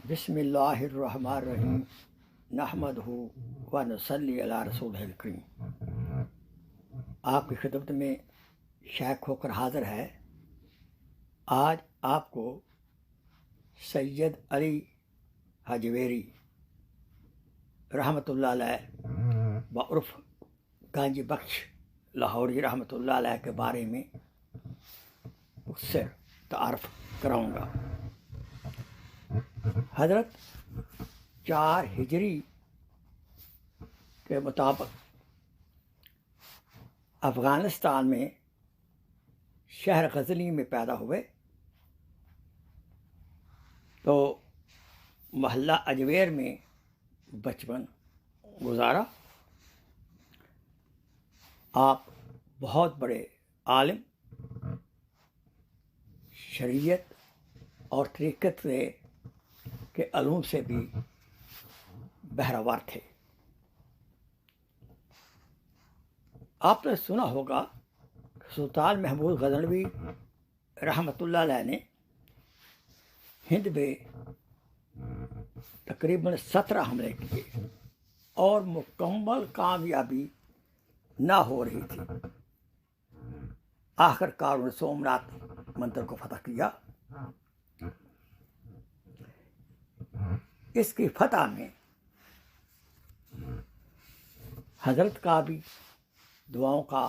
بسم اللہ الرحمن الرحیم نحمدہ و نصلی علی رسولہ الکریم۔ آپ کی خدمت میں شیخ ہو کر حاضر ہے۔ آج آپ کو سید علی حجویری رحمۃ اللہ علیہ بعرف گنج بخش لاہوری رحمۃ اللہ علیہ کے بارے میں مختصر تعارف کراؤں گا۔ حضرت 4 ہجری کے مطابق افغانستان میں شہر غزنی میں پیدا ہوئے تو محلہ اجویر میں بچپن گزارا۔ آپ بہت بڑے عالم، شریعت اور طریقت کے علوم سے بھی بہرہور تھے۔ آپ نے سنا ہوگا کہ سلطان محمود غزنوی رحمۃ اللہ علیہ نے ہند میں تقریباً 17 حملے کیے اور مکمل کامیابی نہ ہو رہی تھی۔ آخر کار انہوں نے سومناتھ مندر کو فتح کیا۔ اس کی فتح میں حضرت کا بھی دعاؤں کا،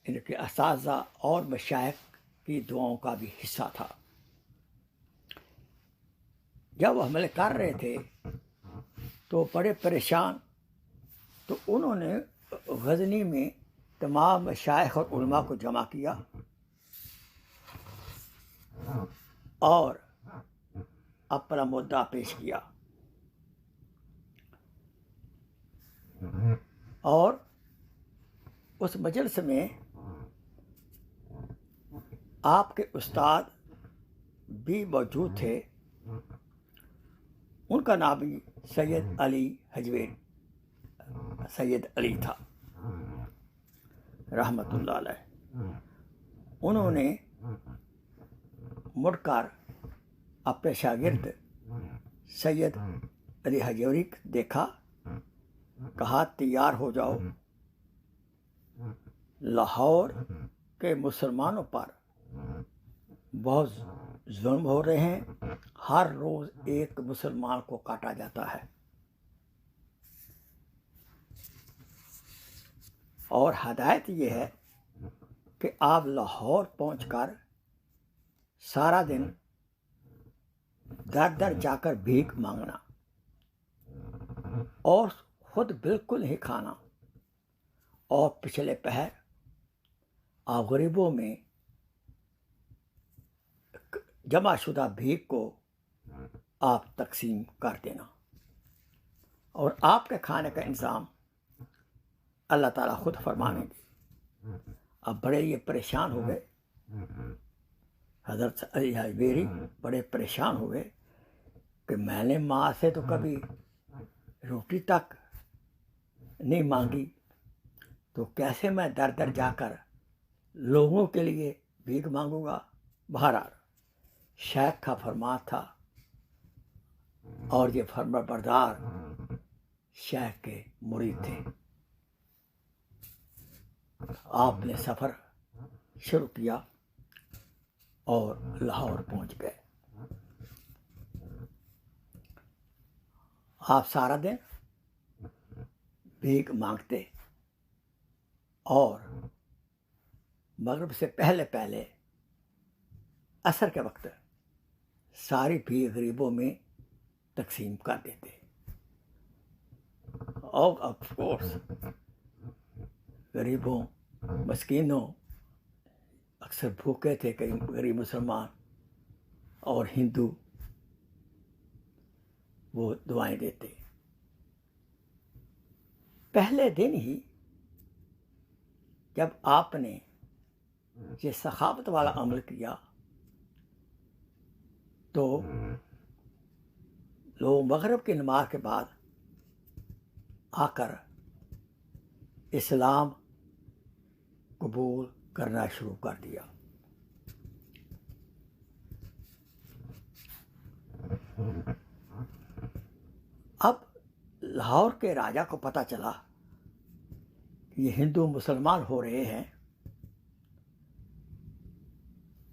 ان کے اساتذہ اور مشائخ کی دعاؤں کا بھی حصہ تھا۔ جب وہ حملے کر رہے تھے تو بڑے پریشان، تو انہوں نے غزنی میں تمام مشائخ اور علماء کو جمع کیا اور اپنا مدعا پیش کیا، اور اس مجلس میں آپ کے استاد بھی موجود تھے۔ ان کا نام بھی سید علی حجویری، سید علی تھا رحمۃ اللہ علیہ۔ انہوں نے مڑ کر اپنے شاگرد سید علی حجویری دیکھا، کہا تیار ہو جاؤ، لاہور کے مسلمانوں پر بہت ظلم ہو رہے ہیں، ہر روز ایک مسلمان کو کاٹا جاتا ہے، اور ہدایت یہ ہے کہ آپ لاہور پہنچ کر سارا دن در در جا کر بھیک مانگنا اور خود بالکل نہیں کھانا، اور پچھلے پہر آپ غریبوں میں جمع شدہ بھیک کو آپ تقسیم کر دینا، اور آپ کے کھانے کا انتظام اللہ تعالیٰ خود فرمائیں گے۔ اب بڑے یہ پریشان ہو گئے، حضرت علی حجویری بڑے پریشان ہوئے کہ میں نے ماں سے تو کبھی روٹی تک نہیں مانگی، تو کیسے میں در در جا کر لوگوں کے لیے بھیک مانگوں گا۔ بہرحال شیخ کا فرمان تھا، اور یہ فرما بردار شیخ کے مرید تھے۔ آپ نے سفر شروع کیا اور لاہور پہنچ گئے۔ آپ سارا دن بھیک مانگتے اور مغرب سے پہلے پہلے عصر کے وقت ساری بھیک غریبوں میں تقسیم کر دیتے، اور آف کورس غریبوں، مسکینوں، اکثر بھوکے تھے کئی غریب مسلمان اور ہندو، وہ دعائیں دیتے۔ پہلے دن ہی جب آپ نے یہ سخاوت والا عمل کیا تو لوگ مغرب کی نماز کے بعد آ کر اسلام قبول کرنا شروع کر دیا۔ اب لاہور کے راجا کو پتہ چلا کہ یہ ہندو مسلمان ہو رہے ہیں،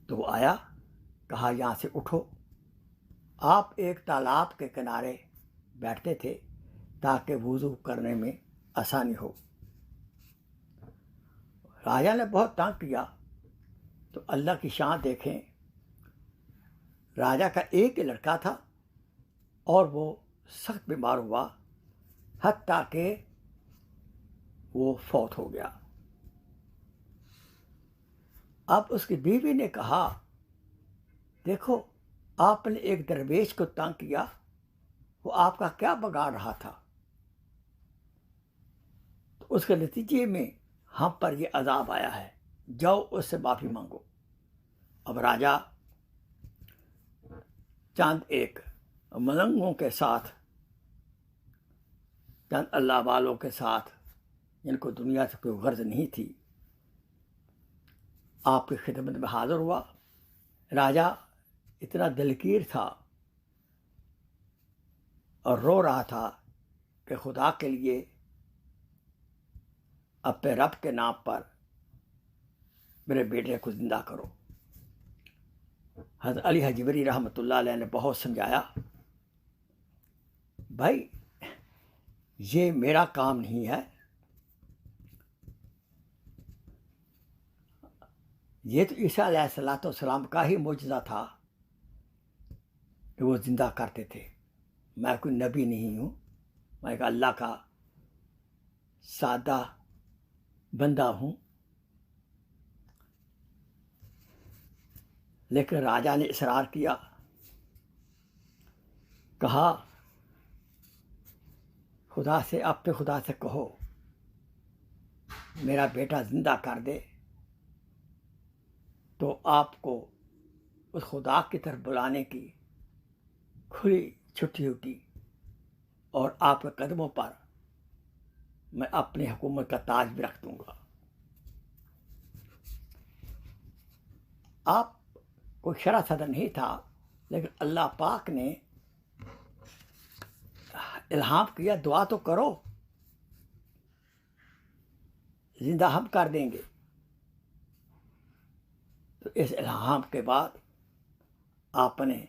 تو وہ آیا، کہا یہاں سے اٹھو۔ آپ ایک تالاب کے کنارے بیٹھتے تھے تاکہ وضو کرنے میں آسانی ہو۔ راجا نے بہت تنگ کیا، تو اللہ کی شان دیکھیں، راجا کا ایک ہی لڑکا تھا اور وہ سخت بیمار ہوا، حتیٰ کہ وہ فوت ہو گیا۔ اب اس کی بیوی نے کہا، دیکھو آپ نے ایک درویش کو تنگ کیا، وہ آپ کا کیا بگاڑ رہا تھا؟ تو اس کے نتیجے میں ہم پر یہ عذاب آیا ہے، جاؤ اس سے معافی مانگو۔ اب راجا چند ایک ملنگوں کے ساتھ، چند اللہ والوں کے ساتھ، جن کو دنیا سے کوئی غرض نہیں تھی، آپ کی خدمت میں حاضر ہوا۔ راجا اتنا دلگیر تھا اور رو رہا تھا کہ خدا کے لیے اپنے رب کے نام پر میرے بیٹے کو زندہ کرو۔ حضرت علی حجویری رحمۃ اللہ علیہ نے بہت سمجھایا، بھائی یہ میرا کام نہیں ہے، یہ تو عیسیٰ علیہ السلام کا ہی معجزہ تھا کہ وہ زندہ کرتے تھے۔ میں کوئی نبی نہیں ہوں، میں ایک اللہ کا سادہ بندہ ہوں۔ لیکن راجا نے اصرار کیا، کہا خدا سے، اپنے خدا سے کہو میرا بیٹا زندہ کر دے، تو آپ کو اس خدا کی طرف بلانے کی کھلی چھٹی ہوگی، اور آپ کے قدموں پر میں اپنی حکومت کا تاج بھی رکھ دوں گا۔ آپ کوئی شرح صدر نہیں تھا، لیکن اللہ پاک نے الہام کیا، دعا تو کرو، زندہ ہم کر دیں گے۔ تو اس الہام کے بعد آپ نے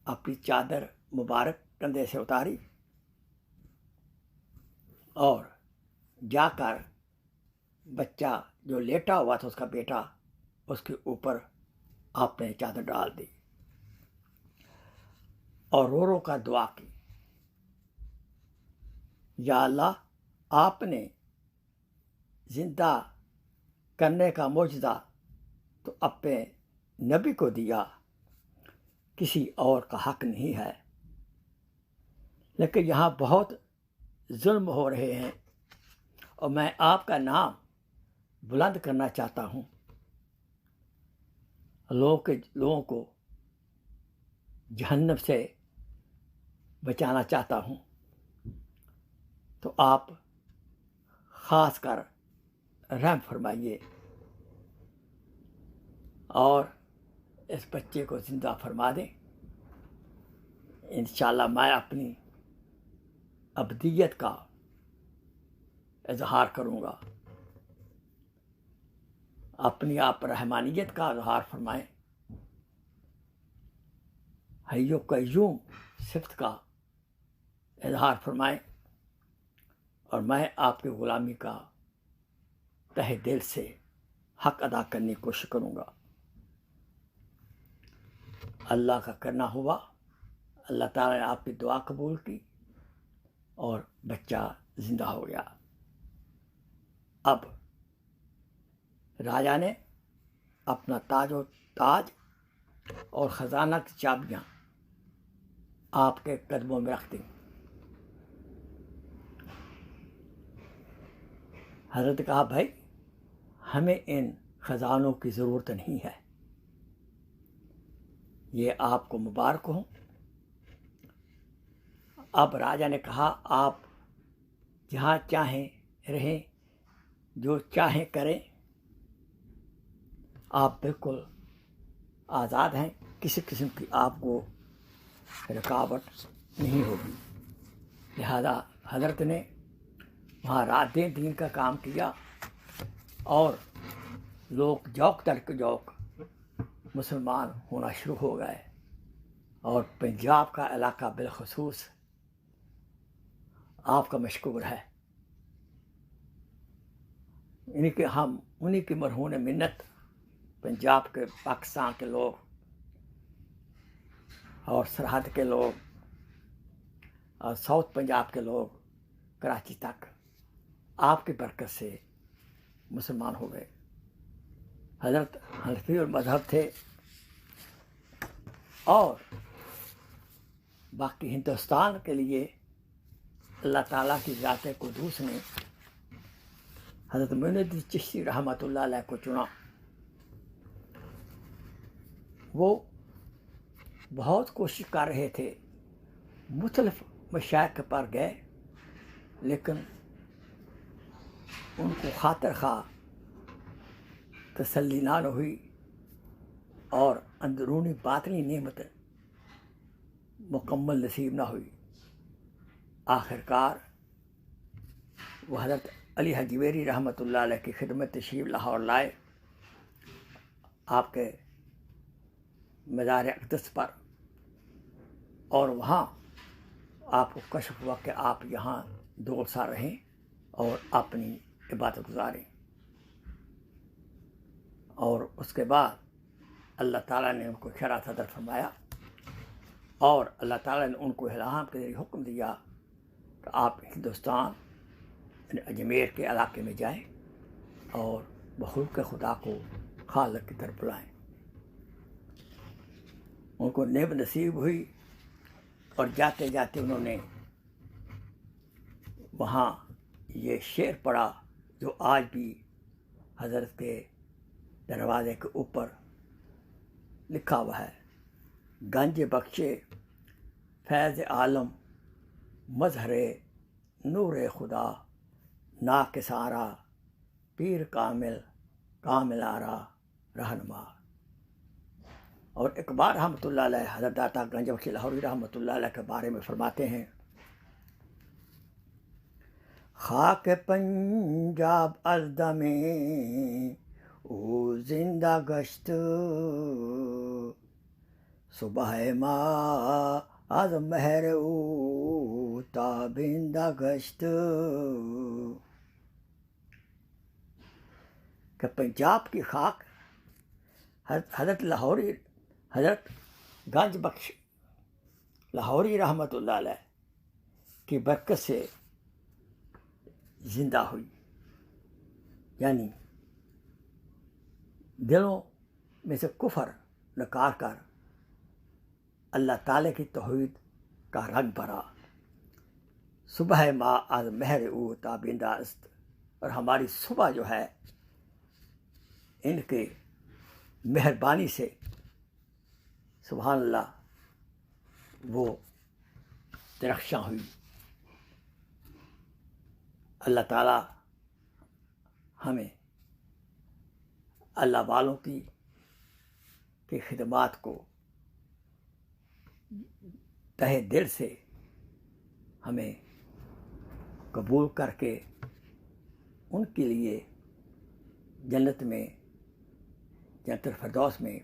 اپنی چادر مبارک کندھے سے اتاری اور جا کر بچہ جو لیٹا ہوا تھا، اس کا بیٹا، اس کے اوپر آپ نے چادر ڈال دی اور رو رو کر دعا کی، یا اللہ آپ نے زندہ کرنے کا معجزہ تو اپنے نبی کو دیا، کسی اور کا حق نہیں ہے، لیکن یہاں بہت ظلم ہو رہے ہیں اور میں آپ کا نام بلند کرنا چاہتا ہوں، لوگوں کو جہنم سے بچانا چاہتا ہوں، تو آپ خاص کر رحم فرمائیے اور اس بچے کو زندہ فرما دیں۔ انشاءاللہ میں اپنی ابدیت کا اظہار کروں گا، اپنی آپ رحمانیت کا اظہار فرمائیں، حی و قیوم صفت کا اظہار فرمائیں، اور میں آپ کی غلامی کا تہ دل سے حق ادا کرنے کی کوشش کروں گا۔ اللہ کا کرنا ہوا، اللہ تعالیٰ نے آپ کی دعا قبول کی اور بچہ زندہ ہو گیا۔ اب راجا نے اپنا تاج اور خزانہ کی چابیاں آپ کے قدموں میں رکھ دیں۔ حضرت نے کہا، بھائی ہمیں ان خزانوں کی ضرورت نہیں ہے، یہ آپ کو مبارک ہوں۔ اب راجا نے کہا، آپ جہاں چاہیں رہیں، جو چاہیں کریں، آپ بالکل آزاد ہیں، کسی قسم کی آپ کو رکاوٹ نہیں ہوگی۔ لہذا حضرت نے وہاں رات دین کا کام کیا اور لوگ جوک تڑک جوک مسلمان ہونا شروع ہو گئے، اور پنجاب کا علاقہ بالخصوص آپ کا مشکور ہے۔ انہی کی مرہون منت پنجاب کے، پاکستان کے لوگ اور سرحد کے لوگ اور ساؤتھ پنجاب کے لوگ کراچی تک آپ کی برکت سے مسلمان ہو گئے۔ حضرت حنفی المذہب تھے، اور باقی ہندوستان کے لیے اللہ تعالیٰ کی ذات قدوس نے حضرت معین الدین چشتی رحمۃ اللہ علیہ کو چنا۔ وہ بہت کوشش کر رہے تھے، مختلف مشائخ پر گئے، لیکن ان کو خاطر خواہ تسلی نہ ہوئی، اور اندرونی باطنی نعمت مکمل نصیب نہ ہوئی۔ آخرکار وہ حضرت علی حجویری رحمۃ اللہ علیہ کی خدمت تشریف لاہور لائے، آپ کے مزار اقدس پر، اور وہاں آپ کو کشف ہوا کہ آپ یہاں 2 سال رہیں اور اپنی عبادت گزاریں، اور اس کے بعد اللہ تعالیٰ نے ان کو خیرہ صدر فرمایا، اور اللہ تعالیٰ نے ان کو الہام کے ذریعے حکم دیا کہ آپ ہندوستان یعنی اجمیر کے علاقے میں جائیں اور مخلوق خدا کو خالق کی طرف بلائیں۔ ان کو نعمت نصیب ہوئی، اور جاتے جاتے انہوں نے وہاں یہ شعر پڑھا جو آج بھی حضرت کے دروازے کے اوپر لکھا ہوا ہے: گنج بخشے فیض عالم، مظہر نور خدا، ناکسارا پیر کامل، کامل آرا رہنما۔ اور اقبال رحمۃ اللہ علیہ حضرت داتا گنج بخش لاہوری رحمۃ اللہ علیہ کے بارے میں فرماتے ہیں: خاک پنجاب از دم او زندہ گشت، صبح ما از مہر او تابندہ گشت۔ کہ پنجاب کی خاک حضرت گنج بخش لاہوری رحمۃ اللہ علیہ کی برکت سے زندہ ہوئی، یعنی دلوں میں سے کفر نکال کر اللہ تعالیٰ کی توحید کا رنگ بھرا۔ صبح ما از مہر او تابندہ است، اور ہماری صبح جو ہے ان کے مہربانی سے سبحان اللہ وہ درخشاں ہوئی۔ اللہ تعالیٰ ہمیں اللہ والوں کی خدمات کو تہہ دل سے ہمیں قبول کر کے ان کے لیے جنت میں، جنت الفردوس میں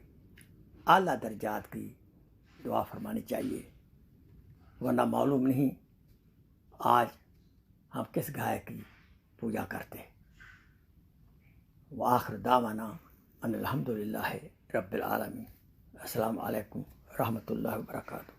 اعلیٰ درجات کی دعا فرمانی چاہیے، ورنہ معلوم نہیں آج ہم کس گائے کی پوجا کرتے ہیں۔ وآخر دعوانا ان الحمدللہ رب العالمین۔ السلام علیکم ورحمۃ اللہ وبرکاتہ۔